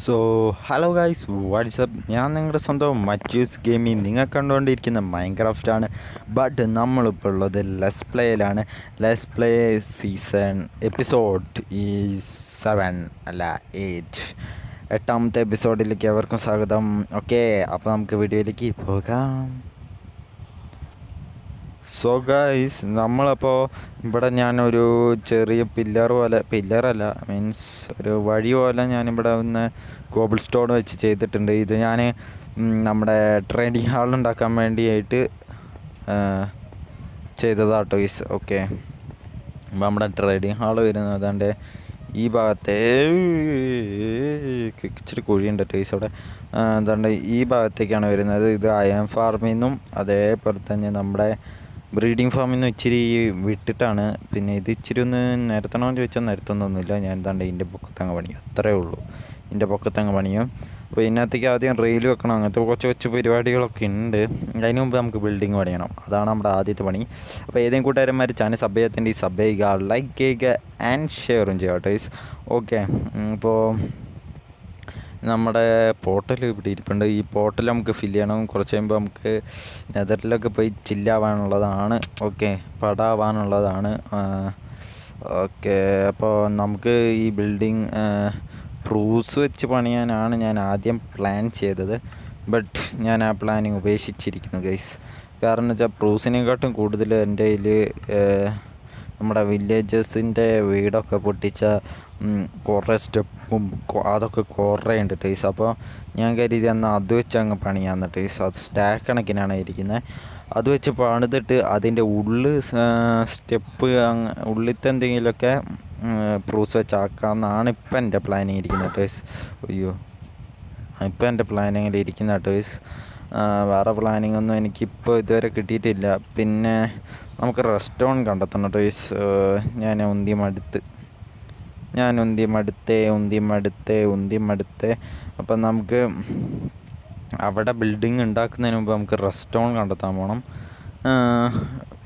So hello guys WhatsApp, ഞാൻ നിങ്ങളുടെ സ്വന്തം മറ്റ്യൂസ് ഗെയിമിങ്. നിങ്ങൾ കണ്ടുകൊണ്ടിരിക്കുന്ന മൈൻക്രാഫ്റ്റാണ്. ബട്ട് നമ്മളിപ്പോൾ ഉള്ളത് ലെസ് പ്ലേയിലാണ്. ലെസ് പ്ലേ സീസൺ എപ്പിസോഡ് ഈ 7 അല്ല 8, എട്ടാമത്തെ എപ്പിസോഡിലേക്ക് അവർക്കും സ്വാഗതം. ഓക്കെ, അപ്പോൾ നമുക്ക് വീഡിയോയിലേക്ക് പോകാം. സോ ഗൈസ്, നമ്മളപ്പോൾ ഇവിടെ ഞാനൊരു ചെറിയ പില്ലറല്ല മീൻസ് ഒരു വഴി പോലെ ഞാനിവിടെ ഒന്ന് കോബിൾ സ്റ്റോൺ വെച്ച് ചെയ്തിട്ടുണ്ട്. ഇത് ഞാൻ നമ്മുടെ ട്രെയിനിങ് ഹാൾ ഉണ്ടാക്കാൻ വേണ്ടിയായിട്ട് ചെയ്തതാട്ടോ ഗൈസ്. ഓക്കെ, അപ്പോൾ നമ്മുടെ ട്രെയിനിങ് ഹാൾ വരുന്നത് അതാണ്ട് ഈ ഭാഗത്തെ ഇച്ചിരി കുഴിയുണ്ട് ഗൈസ് അവിടെ. എന്താണ്ട് ഈ ഭാഗത്തേക്കാണ് വരുന്നത്. ഇത് അയൺ ഫാർമിൽ നിന്നും അതേപോലെ തന്നെ നമ്മുടെ ബ്രീഡിങ് ഫാമിൽ നിന്ന് ഇച്ചിരി വിട്ടിട്ടാണ്. പിന്നെ ഇത് ഇച്ചിരി ഒന്ന് നിരത്തണമെന്ന് ചോദിച്ചാൽ നിരത്തൊന്നൊന്നുമില്ല. ഞാൻ എന്താണ്ട് ഇതിൻ്റെ പൊക്കത്തങ്ങ് പണിയും, അത്രേ ഉള്ളൂ. ഇതിൻ്റെ പൊക്കത്തങ്ങ് പണിയും. അപ്പോൾ ഇതിനകത്തേക്ക് ആദ്യം റെയിൽ വെക്കണം, അങ്ങനത്തെ കുറച്ച് പരിപാടികളൊക്കെ ഉണ്ട്. അതിന് മുമ്പ് നമുക്ക് ബിൽഡിങ് പണിയണം, അതാണ് നമ്മുടെ ആദ്യത്തെ പണി. അപ്പോൾ ഏതെങ്കിലും കൂട്ടുകാരന്മാർ ചാനൽ സബ് ചെയ്യാത്തതിൻ്റെ ഈ സബ് ചെയ്യുക, ലൈക്ക് ചെയ്യുക ആൻഡ് ഷെയറും ചെയ്യുക കേട്ടോ. ഓക്കെ, അപ്പോൾ നമ്മുടെ പോർട്ടൽ ഇവിടെ ഇരിപ്പുണ്ട്. ഈ പോർട്ടൽ നമുക്ക് ഫില്ല് ചെയ്യണം. കുറച്ച് കഴിയുമ്പോൾ നമുക്ക് നെതറിലൊക്കെ പോയി ചില്ലാവാനുള്ളതാണ്. ഓക്കെ, പടാവാനുള്ളതാണ്. ഓക്കെ, അപ്പോൾ നമുക്ക് ഈ ബിൽഡിങ് പ്രൂസ് വെച്ച് പണിയാനാണ് ഞാൻ ആദ്യം പ്ലാൻ ചെയ്തത്. ബട്ട് ഞാൻ ആ പ്ലാനിങ് ഉപേക്ഷിച്ചിരിക്കുന്നു ഗൈസ്. കാരണം എന്ന് വെച്ചാൽ പ്രൂസിനെക്കാട്ടും കൂടുതൽ എൻ്റെ കയ്യിൽ നമ്മുടെ വില്ലേജസിൻ്റെ വീടൊക്കെ പൊട്ടിച്ച കുറേ സ്റ്റെപ്പും അതൊക്കെ കുറേ ഉണ്ട് ടേസ്. അപ്പോൾ ഞാൻ കരുതി എന്നാൽ അത് വെച്ച് അങ്ങ് പണിയാന്ന് ടേസ്. അത് സ്റ്റാക്ക് കണക്കിനാണ് ഇരിക്കുന്നത്. അത് വെച്ച് പണിതിട്ട് അതിൻ്റെ സ്റ്റെപ്പ് ഉള്ളിലത്തെ എന്തെങ്കിലുമൊക്കെ പ്രൂസ് വെച്ചാക്കാമെന്നാണ് ഇപ്പം എൻ്റെ പ്ലാനിങ് ഇരിക്കുന്നത് ടേസ്. അയ്യോ, ഇപ്പം എൻ്റെ പ്ലാനിങ്ങിൽ ഇരിക്കുന്ന ടേസ്. വേറെ പ്ലാനിങ് ഒന്നും എനിക്കിപ്പോൾ ഇതുവരെ കിട്ടിയിട്ടില്ല. പിന്നെ നമുക്ക് റെസ്റ്റോൺ കണ്ടെത്തണം ടോയ്സ്. ഞാൻ ഉന്തി മടുത്തേ. അപ്പം നമുക്ക് അവിടെ ബിൽഡിങ് ഉണ്ടാക്കുന്നതിന് മുമ്പ് നമുക്ക് റെസ്റ്റോൺ കണ്ടെത്താൻ പോകണം.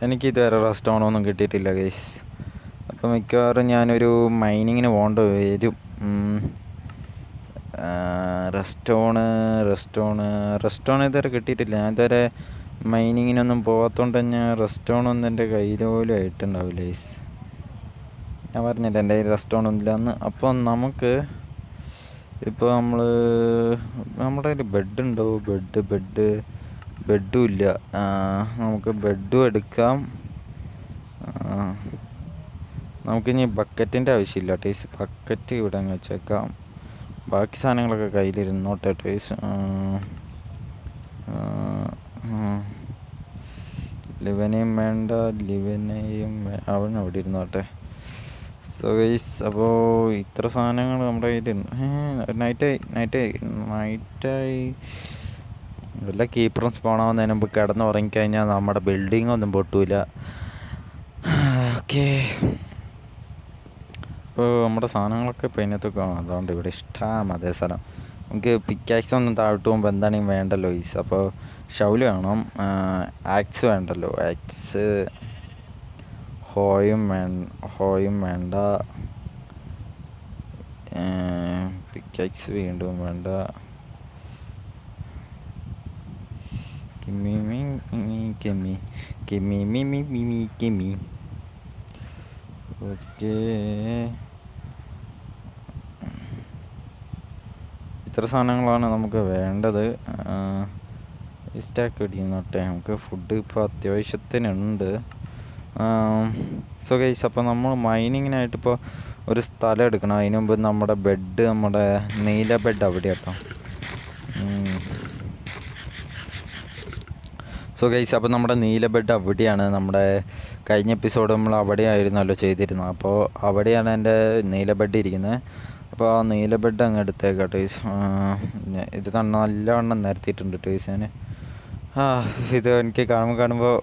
എനിക്കിതുവരെ റെസ്റ്റോണൊന്നും കിട്ടിയിട്ടില്ല ഗൈസ്. അപ്പം മിക്കവാറും ഞാനൊരു മൈനിങ്ങിന് പോകേണ്ടി വരും. റെസ്റ്റോൺ ഇതുവരെ കിട്ടിയിട്ടില്ല. ഞാൻ ഇതുവരെ മൈനിങ്ങിനൊന്നും പോകാത്തതുകൊണ്ട് തന്നെ റെസ്റ്റോണൊന്നും എൻ്റെ കയ്യിൽ പോലും ആയിട്ടുണ്ടാവില്ല ഗൈസ്. ഞാൻ പറഞ്ഞില്ല എൻ്റെ കയ്യിൽ റെസ്റ്റോണൊന്നും ഇല്ലയെന്ന്. അപ്പോൾ നമുക്ക് ഇപ്പോൾ നമ്മുടെ കയ്യിൽ ബെഡുണ്ടോ? ബെഡും ഇല്ല. നമുക്ക് ബെഡും എടുക്കാം. നമുക്കിനി ബക്കറ്റിൻ്റെ ആവശ്യമില്ല ടേസ്. ബക്കറ്റ് ഇവിടെ അങ്ങ് വെച്ചേക്കാം. ബാക്കി സാധനങ്ങളൊക്കെ കയ്യിലിരുന്നോട്ടെ ടേസ്. ലിവനെയും വേണ്ട, അവൻ അവിടെ ഇരുന്നോട്ടെ. സോ ഗൈസ്, അപ്പോൾ ഇത്ര സാധനങ്ങൾ നമ്മുടെ കയ്യിലുണ്ട്. നൈറ്റായി വല്ല കീപ്പറും സ്പോണാവുന്നതിന് മുമ്പ് കിടന്ന് ഉറങ്ങിക്കഴിഞ്ഞാൽ നമ്മുടെ ബിൽഡിംഗ് ഒന്നും പൊട്ടൂല. ഓക്കെ, ഇപ്പോൾ നമ്മുടെ സാധനങ്ങളൊക്കെ ഇപ്പോൾ അതിനകത്തൊക്കെ അതുകൊണ്ട് ഇവിടെ ഇഷ്ടം അതേ സ്ഥലം. നമുക്ക് പിക്കാക്സ് ഒന്നും താഴോട്ട് പോകുമ്പോൾ എന്താണെങ്കിലും വേണ്ടല്ലോ ഈസ്. അപ്പോൾ ഷൗല് വേണം, ആക്സ് വേണ്ടല്ലോ. ആക്സ് ഹോയും വേണ്ട, പിക്കാക്സ് വീണ്ടും വേണ്ട. കിമ്മി. ഓക്കെ, ഇത്ര സാധനങ്ങളാണ് നമുക്ക് വേണ്ടത്. സ്റ്റാക്ക് ഇടിയുന്നോട്ടെ. നമുക്ക് ഫുഡ് ഇപ്പോൾ അത്യാവശ്യത്തിനുണ്ട്. സോ ഗൈസ്, അപ്പോൾ നമ്മൾ മൈനിങ്ങിനായിട്ടിപ്പോൾ ഒരു സ്ഥലം എടുക്കണം. അതിന് മുമ്പ് നമ്മുടെ നീല ബെഡ് അവിടെ കേട്ടോ. സോ ഗൈസ്, അപ്പോൾ നമ്മുടെ നീല ബെഡ് അവിടെയാണ്. നമ്മുടെ കഴിഞ്ഞ എപ്പിസോഡ് നമ്മൾ അവിടെ ആയിരുന്നല്ലോ ചെയ്തിരുന്നത്. അപ്പോൾ അവിടെയാണ് എൻ്റെ നീല ബെഡ് ഇരിക്കുന്നത്. അപ്പോൾ ആ നീല ബെഡ് അങ്ങ് എടുത്തേക്കാം ടോയ്സ്. ഇത് നല്ലവണ്ണം നിരത്തിയിട്ടുണ്ട് ടോയ്സ് ഞാൻ. ഇത് എനിക്ക് കാണുമ്പോൾ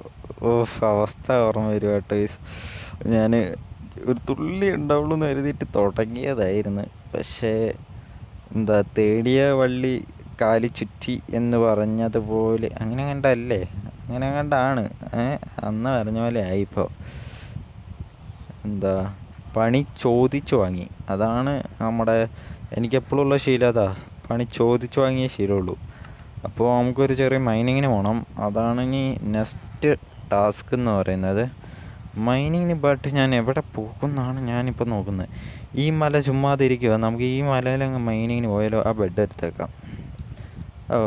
അവസ്ഥ ഓർമ്മ വരും ടോയ്സ്. ഞാൻ ഒരു തുള്ളി ഉണ്ടാവുള്ളൂ എന്ന് കരുതിയിട്ട് തുടങ്ങിയതായിരുന്നു. പക്ഷേ എന്താ, തേടിയ വള്ളി കാലി ചുറ്റി എന്ന് പറഞ്ഞതുപോലെ അങ്ങനെ കണ്ടാണ്. അന്ന് പറഞ്ഞ പോലെ ആയിപ്പോൾ. എന്താ, പണി ചോദിച്ചു വാങ്ങി. അതാണ് എനിക്കെപ്പോഴുള്ള ശീലം അതാ, പണി ചോദിച്ചു വാങ്ങിയേ ശീലമുള്ളൂ. അപ്പോൾ നമുക്കൊരു ചെറിയ മൈനിങ്ങിന് പോകണം. അതാണ് ഇനി നെക്സ്റ്റ് ടാസ്ക് എന്ന് പറയുന്നത്, മൈനിങ്ങിന്. ബട്ട് ഞാൻ എവിടെ പോകുമെന്നാണ് ഞാനിപ്പോൾ നോക്കുന്നത്. ഈ മല ചുമ്മാതിരിക്കുക, നമുക്ക് ഈ മലയിലങ്ങ് മൈനിങ്ങിന് പോയാലോ? ആ ബെഡ് എടുത്തേക്കാം. ഓ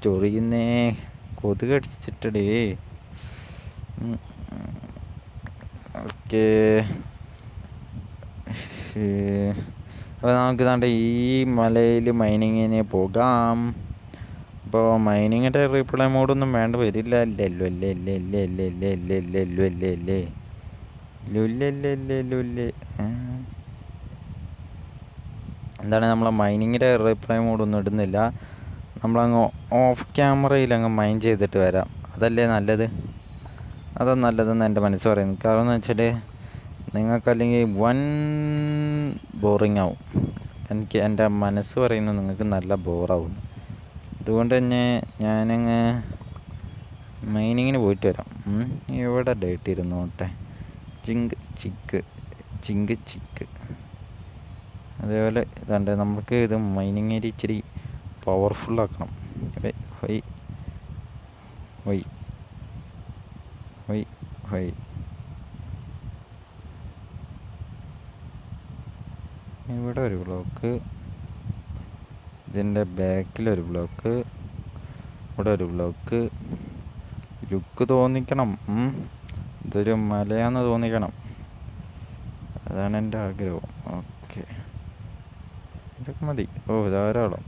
ചൊറിയുന്നേ, കൊതുക് അടിച്ചിട്ടേ. ഓക്കേ, അപ്പോൾ നമുക്ക് താണ്ട ഈ മലയിൽ മൈനിങ്ങിന് പോകാം. അപ്പോൾ മൈനിങ്ങിൻ്റെ റീപ്ലൈ മോഡൊന്നും വേണ്ട വരില്ല. എന്താണ്, നമ്മളെ മൈനിങ്ങിൻ്റെ റീപ്ലൈ മോഡൊന്നും ഇടുന്നില്ല. നമ്മളങ്ങ് ഓഫ് ക്യാമറയിൽ അങ്ങ് മൈൻ ചെയ്തിട്ട് വരാം. അതല്ലേ നല്ലത്? അതാ നല്ലതെന്ന് എൻ്റെ മനസ്സ് പറയുന്നത്. കാരണം എന്ന് വെച്ചാൽ നിങ്ങൾക്കല്ലെങ്കിൽ വൻ ബോറിങ് ആവും. എൻ്റെ മനസ്സ് പറയുന്നത് നിങ്ങൾക്ക് നല്ല ബോറാവും. അതുകൊണ്ട് തന്നെ ഞാനങ്ങ് മൈനിങ്ങിന് പോയിട്ട് വരാം. ഇവിടെ ഡേറ്റ് ഇരുന്നോട്ടെ. ചിങ്ക് ചിക്ക്. അതേപോലെ ഇതാണ്ട് നമുക്ക് ഇത് മൈനിങ്ങിൽ ഇച്ചിരി പവർഫുള്ളാക്കണം. ഇവിടെ ഒരു ബ്ലോക്ക്, ഇതിൻ്റെ ബാക്കിലൊരു ബ്ലോക്ക്, ഇവിടെ ഒരു ബ്ലോക്ക്. ലുക്ക് തോന്നിക്കണം, ഇതൊരു മലയാന്ന് തോന്നിക്കണം. അതാണ് എൻ്റെ ആഗ്രഹം. ഓക്കെ, ഇതൊക്കെ മതി. ഓ ധാരാളം.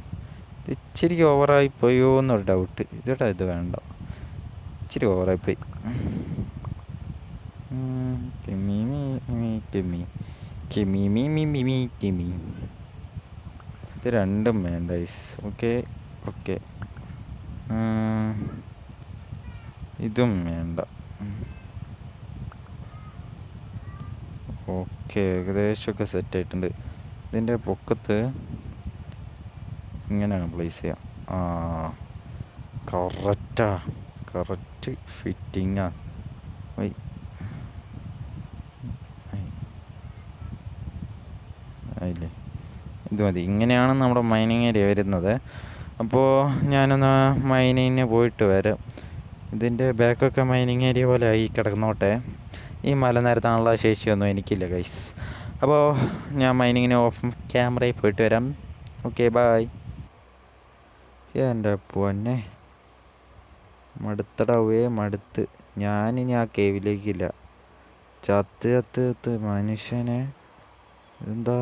ഇത് ഇച്ചിരി ഓവറായി പോയോ എന്നൊരു ഡൗട്ട്. ഇത് വേണ്ട, ഇച്ചിരി ഓവറായിപ്പോയി. ഇത് രണ്ടും വേണ്ട. ഓക്കെ, ഇതും വേണ്ട. ഓക്കെ, ഏകദേശമൊക്കെ സെറ്റായിട്ടുണ്ട്. ഇതിൻ്റെ പൊക്കത്ത് ഇങ്ങനെയാണ് പ്ലേസ് ചെയ്യാം. കറക്റ്റ് ഫിറ്റിങ്ങാ. ആയില്ലേ? ഇത് മതി. ഇങ്ങനെയാണ് നമ്മുടെ മൈനിങ് ഏരിയ വരുന്നത്. അപ്പോൾ ഞാനൊന്ന് മൈനിങ്ങിന് പോയിട്ട് വരാം. ഇതിൻ്റെ ബാക്കൊക്കെ മൈനിങ് ഏരിയ പോലെ ആയി കിടക്കുന്നോട്ടെ. ഈ മല നിരത്താനുള്ള ശേഷിയൊന്നും എനിക്കില്ല ഗൈസ്. അപ്പോൾ ഞാൻ മൈനിങ്ങിന് ഓഫ് ക്യാമറയിൽ പോയിട്ട് വരാം. Okay, bye. എൻ്റെ പൊന്നെ, മടുത്ത്. ഞാനിനി ആ കേവിലേക്കില്ല. ചത്ത് മനുഷ്യനെ എന്താ,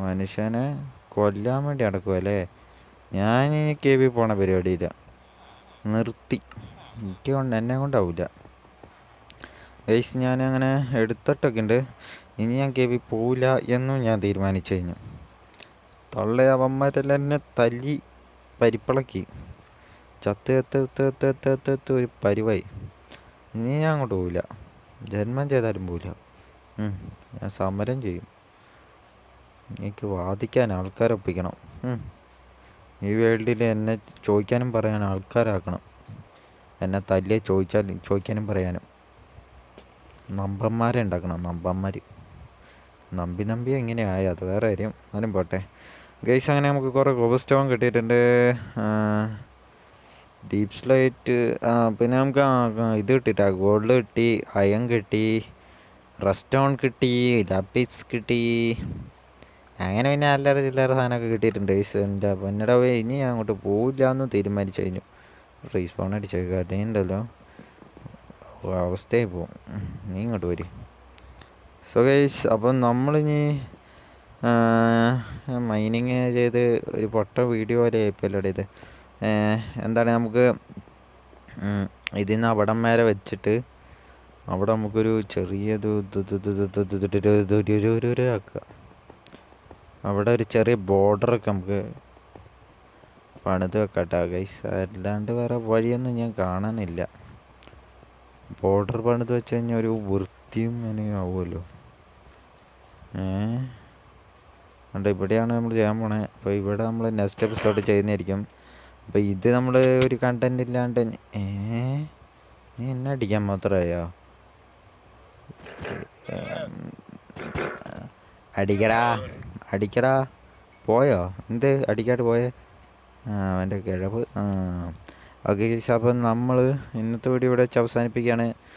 മനുഷ്യനെ കൊല്ലാൻ വേണ്ടി നടക്കുമല്ലേ? ഞാനിനി കേവിൽ പോണ പരിപാടിയില്ല, നിർത്തി. എന്നെ കൊണ്ടാവില്ല ഗൈസ്. ഞാനങ്ങനെ എടുത്തിട്ടൊക്കെ ഉണ്ട്. ഇനി ഞാൻ കേവിൽ പോവില്ല എന്നും ഞാൻ തീരുമാനിച്ചു കഴിഞ്ഞു. അവന്മാരെല്ലാം എന്നെ തല്ലി പരിപ്പിളക്കി. ചത്ത് ഒരു പരിവായി. ഇനി ഞാൻ അങ്ങോട്ട് പോവില്ല, ജന്മം ചെയ്താലും പോവില്ല. ഞാൻ സമരം ചെയ്യും. എനിക്ക് വാദിക്കാൻ ആൾക്കാരെ ഒപ്പിക്കണം. ഈ വേൾഡിൽ എന്നെ ചോദിക്കാനും പറയാൻ ആൾക്കാരാക്കണം. എന്നെ തല്ലിയെ ചോദിക്കാനും പറയാനും നമ്പന്മാരെ ഉണ്ടാക്കണം. നമ്പി എങ്ങനെയായി അത് വേറെ കാര്യം. അതിനും പോട്ടെ ഗൈസ്. അങ്ങനെ നമുക്ക് കുറേ ഗോബ് സ്റ്റോൺ കിട്ടിയിട്ടുണ്ട്, ഡീപ് സ്ലൈറ്റ്, പിന്നെ നമുക്ക് ഇത് കിട്ടിയിട്ടാ, ഗോൾഡ് കിട്ടി, അയൺ കിട്ടി, റെസ്റ്റോൺ കിട്ടി, ലാപ്പിസ് കിട്ടി. അങ്ങനെ പിന്നെ അല്ലറ ചില്ലറ സാധനമൊക്കെ കിട്ടിയിട്ടുണ്ട് ഗൈസ്. എൻ്റെ പൊന്നടെ പോയി. ഇനി ഞാൻ അങ്ങോട്ട് പോവില്ല എന്ന് തീരുമാനിച്ചു കഴിഞ്ഞു. റീസ്പോൺ അടിച്ചേക്കുക, അല്ലെങ്കിൽ ഉണ്ടല്ലോ അവസ്ഥയായി പോവും. നീ ഇങ്ങോട്ട് വരും. സോ ഗൈസ്, അപ്പം നമ്മളിനി മൈനിങ് ചെയ്ത് ഒരു പൊട്ട വീഡിയോ പോലെ ആയിപ്പോയല്ലോ ഇത്. എന്താണ്, നമുക്ക് ഇതിൽ നിന്ന് അവിടം വരെ വെച്ചിട്ട് അവിടെ നമുക്കൊരു ചെറിയത് ആക്കുക. അവിടെ ഒരു ചെറിയ ബോർഡറൊക്കെ നമുക്ക് പണിത് വെക്കട്ടെ ഗൈസ്. അല്ലാണ്ട് വേറെ വഴിയൊന്നും ഞാൻ കാണാനില്ല. ബോർഡർ പണിത് വെച്ച് കഴിഞ്ഞാൽ ഒരു വൃത്തിയും അങ്ങനെയും ആവുമല്ലോ. അതുകൊണ്ട് ഇവിടെയാണ് നമ്മൾ ചെയ്യാൻ പോണേ. അപ്പോൾ ഇവിടെ നമ്മൾ നെക്സ്റ്റ് എപ്പിസോഡ് ചെയ്യുന്നതായിരിക്കും. അപ്പോൾ ഇത് നമ്മൾ ഒരു കണ്ടന്റ് ഇല്ലാണ്ട് നീ എന്നെ അടിക്കാൻ മാത്രമായോ? അടിക്കടാ അടിക്കടാ. പോയോ? എന്ത് അടിക്കാട്ട് പോയേ? അവൻ്റെ കിഴവ്. ഓക്കെ ഗൈസ്, അപ്പം നമ്മൾ ഇന്നത്തെ വീഡിയോ ഇവിടെ വെച്ച് അവസാനിപ്പിക്കുകയാണ്.